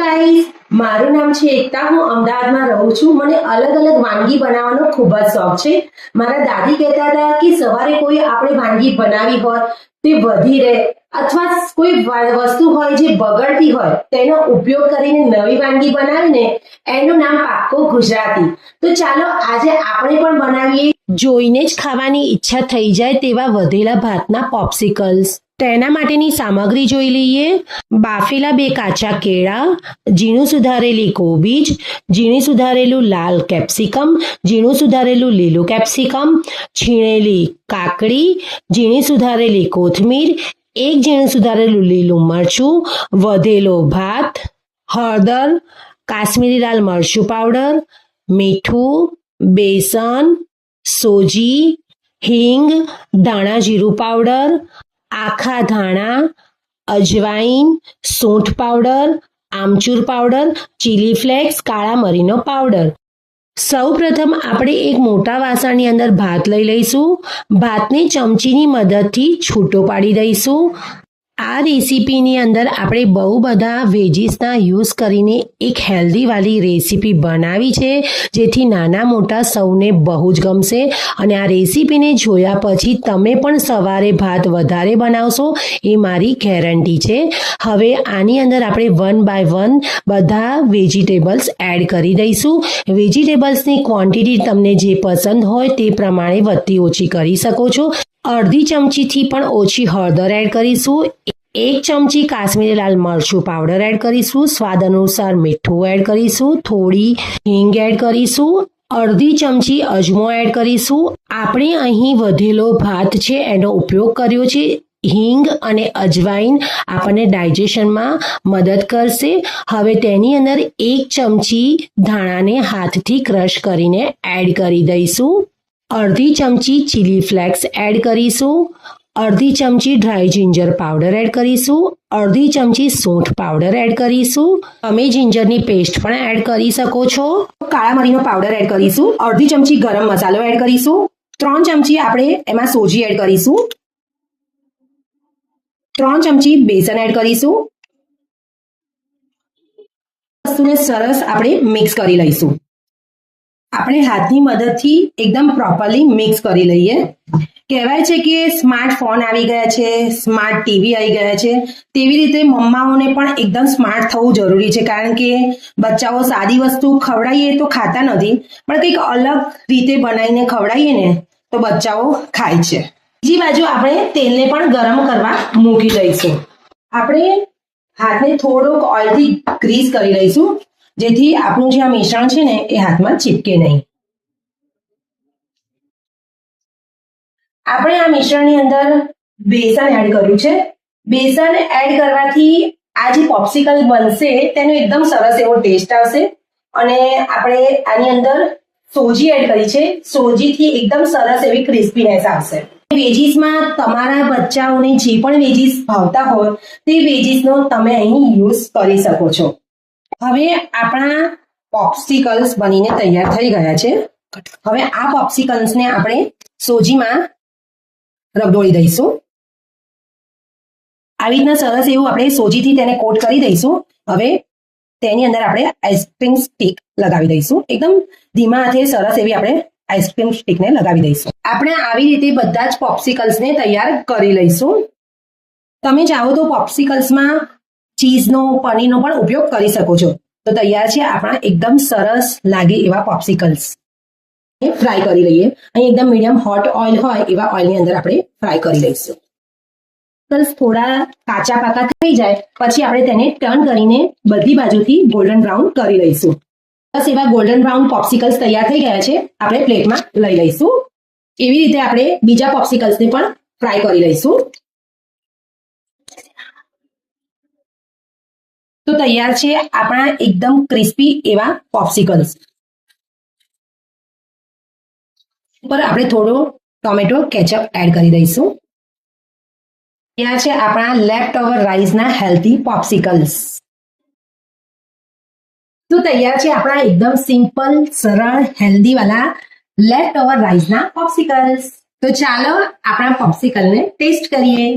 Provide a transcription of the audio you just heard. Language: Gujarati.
ગાઈસ, મારું નામ છે એકતા. હું અમદાવાદમાં રહું છું. મને અલગ અલગ વાનગી બનાવવાનો ખૂબ જ શોખ છે. મારા દાદી કહેતા હતા કે સવારે કોઈ આપણે વાનગી બનાવી હોય તે વધી રહે અથવા કોઈ વસ્તુ હોય જે બગડતી હોય તેનો ઉપયોગ કરીને નવી વાનગી બનાવીને એનું નામ પાક્કો ગુજરાતી. તો ચાલો આજે આપણે પણ બનાવીએ. જોઈને જ ખાવાની ઈચ્છા થઈ જાય તેવા વધેલા ભાતના પોપ્સિકલ્સ. તેના માટેની સામગ્રી જોઈ લઈએ. બાફેલા 2 કાચા કેળા, ઝીણું સુધારેલી કોબીજ, ઝીણું સુધારેલું લાલ કેપ્સિકમ, ઝીણું સુધારેલું લીલું કેપ્સિકમ, છીણેલી કાકડી, ઝીણી સુધારેલી કોથમીર, 1 ઝીણું સુધારેલું લીલું મરચું, વધેલો ભાત, હળદર, કાશ્મીરી લાલ મરચું પાવડર, મીઠું, બેસન, સોજી, હિંગ, ધાણા જીરું પાવડર, આખા ધાણા, અજવાઈન, સૂંઠ પાવડર, આમચૂર પાવડર, ચીલી ફ્લેક્સ, કાળા મરીનો પાવડર. સૌ પ્રથમ આપણે એક મોટા વાસણની અંદર ભાત લઈ લઈશું. ભાતને ચમચીની મદદથી છૂટો પાડી દઈશું. આ રેસીપીની અંદર આપણે બહુ બધા વેજીસના યુઝ કરીને એક હેલ્ધી વાળી રેસીપી બનાવી છે, જેથી નાના મોટા સૌને બહુ જ ગમશે. અને આ રેસીપીને જોયા પછી તમે પણ સવારે ભાત વધારે બનાવશો એ મારી ગેરંટી છે. હવે આની અંદર આપણે 1 બાય 1 બધા વેજીટેબલ્સ એડ કરી દઈશું. વેજીટેબલ્સની ક્વોન્ટિટી તમને જે પસંદ હોય તે પ્રમાણે વધતી ઓછી કરી શકો છો. અડધી ચમચીથી પણ ઓછી હળદર એડ કરીશું. 1 ચમચી કાશ્મીરી લાલ મરચું પાવડર એડ કરીશું. સ્વાદ અનુસાર મીઠું એડ કરીશું. થોડી હિંગ એડ કરીશું. અડધી ચમચી અજમો એડ કરીશું. આપણે અહીં વધેલો ભાત છે એનો ઉપયોગ કર્યો છે. હિંગ અને અજવાઈન આપણને ડાયજેશનમાં મદદ કરશે. હવે તેની અંદર 1 ચમચી ધાણાને હાથથી ક્રશ કરીને એડ કરી દઈશું. અડધી ચમચી ચીલી ફ્લેક્સ એડ કરીશું. અડધી ચમચી ડ્રાય જિંજર પાવડર એડ કરીશું. અડધી ચમચી સૂંઠ પાવડર એડ કરીશું. તમે જિંજરની પેસ્ટ પણ એડ કરી શકો છો. કાળા મરીનો પાવડર એડ કરીશું. અડધી ચમચી ગરમ મસાલો એડ કરીશું. 3 ચમચી આપણે એમાં સોજી એડ કરીશું. 3 ચમચી બેસન એડ કરીશું. વસ્તુને સરસ આપણે મિક્સ કરી લઈશું. આપણે હાથની મદદથી એકદમ પ્રોપરલી મિક્સ કરી લઈએ. કહેવાય છે કે સ્માર્ટફોન આવી ગયા છે, સ્માર્ટ ટીવી આવી ગયા છે, તેવી રીતે મમ્માઓને પણ એકદમ સ્માર્ટ થવું જરૂરી છે. કારણ કે બચ્ચાઓ સાદી વસ્તુ ખવડાવીએ તો ખાતા નથી, પણ કંઈક અલગ રીતે બનાવીને ખવડાવીએ ને તો બચ્ચાઓ ખાય છે. બીજી બાજુ આપણે તેલને પણ ગરમ કરવા મૂકી દઈશું. આપણે હાથને થોડોક ઓઇલથી ગ્રીસ કરી લઈશું, જેથી આપણું જે આ મિશ્રણ છે ને એ હાથમાં ચીપકે નહીં. આપણે આ મિશ્રણની અંદર બેસન એડ કર્યું છે. બેસન એડ કરવાથી આ જે પોપ્સિકલ બનશે તેનો એકદમ સરસ એવો ટેસ્ટ આવશે. અને આપણે આની અંદર સોજી એડ કરી છે. સોજીથી એકદમ સરસ એવી ક્રિસ્પીનેસ આવશે. વેજીસમાં તમારા બચ્ચાઓને જે પણ વેજીસ ભાવતા હોય તે વેજીસનો તમે અહીં યુઝ કરી શકો છો. હવે આપણા પોપ્સિકલ્સ બનીને તૈયાર થઈ ગયા છે. હવે આ પોપ્સિકલ્સને આપણે સોજીમાં રગદોળી દઈશું. આવી રીતના સરસ એવું આપણે સોજીથી તેને કોટ કરી દઈશું. હવે તેની અંદર આપણે આઈસ્ક્રીમ સ્ટીક લગાવી દઈશું. એકદમ ધીમા હાથે સરસ એવી આપણે આઈસ્ક્રીમ સ્ટીકને લગાવી દઈશું. આપણે આવી રીતે બધા જ પોપ્સિકલ્સને તૈયાર કરી લઈશું. તમે ચાહો તો પોપ્સિકલ્સમાં ચીઝનો, પનીરનો પણ ઉપયોગ કરી શકો છો. તો તૈયાર છે આપણા એકદમ સરસ લાગે એવા પોપ્સિકલ્સ. ફ્રાય કરી લઈએ. અહીં એકદમ મીડિયમ હોટ ઓઇલ હોય એવા ઓઇલની અંદર આપણે ફ્રાય કરી લઈશું. થોડા કાચા પાકા થઈ જાય પછી આપણે તેને ટર્ન કરીને બધી બાજુથી ગોલ્ડન બ્રાઉન કરી લઈશું. બસ એવા ગોલ્ડન બ્રાઉન પોપ્સિકલ્સ તૈયાર થઈ ગયા છે. આપણે પ્લેટમાં લઈ લઈશું. એવી રીતે આપણે બીજા પોપ્સિકલ્સને પણ ફ્રાય કરી લઈશું. તો તૈયાર છે આપણા એકદમ ક્રિસ્પી એવા પોપ્સિકલ્સ. ઉપર આપણે થોડો ટોમેટો કેચઅપ એડ કરી દઈશું. તૈયાર છે આપણા લેફ્ટ ઓવર રાઈસના હેલ્ધી પોપ્સિકલ્સ. તો તૈયાર છે આપણા એકદમ સિમ્પલ, સરળ, હેલ્ધી વાળા લેફ્ટ ઓવર રાઈસના પોપ્સિકલ્સ. તો ચાલો આપણા પોપ્સિકલને ટેસ્ટ કરીએ.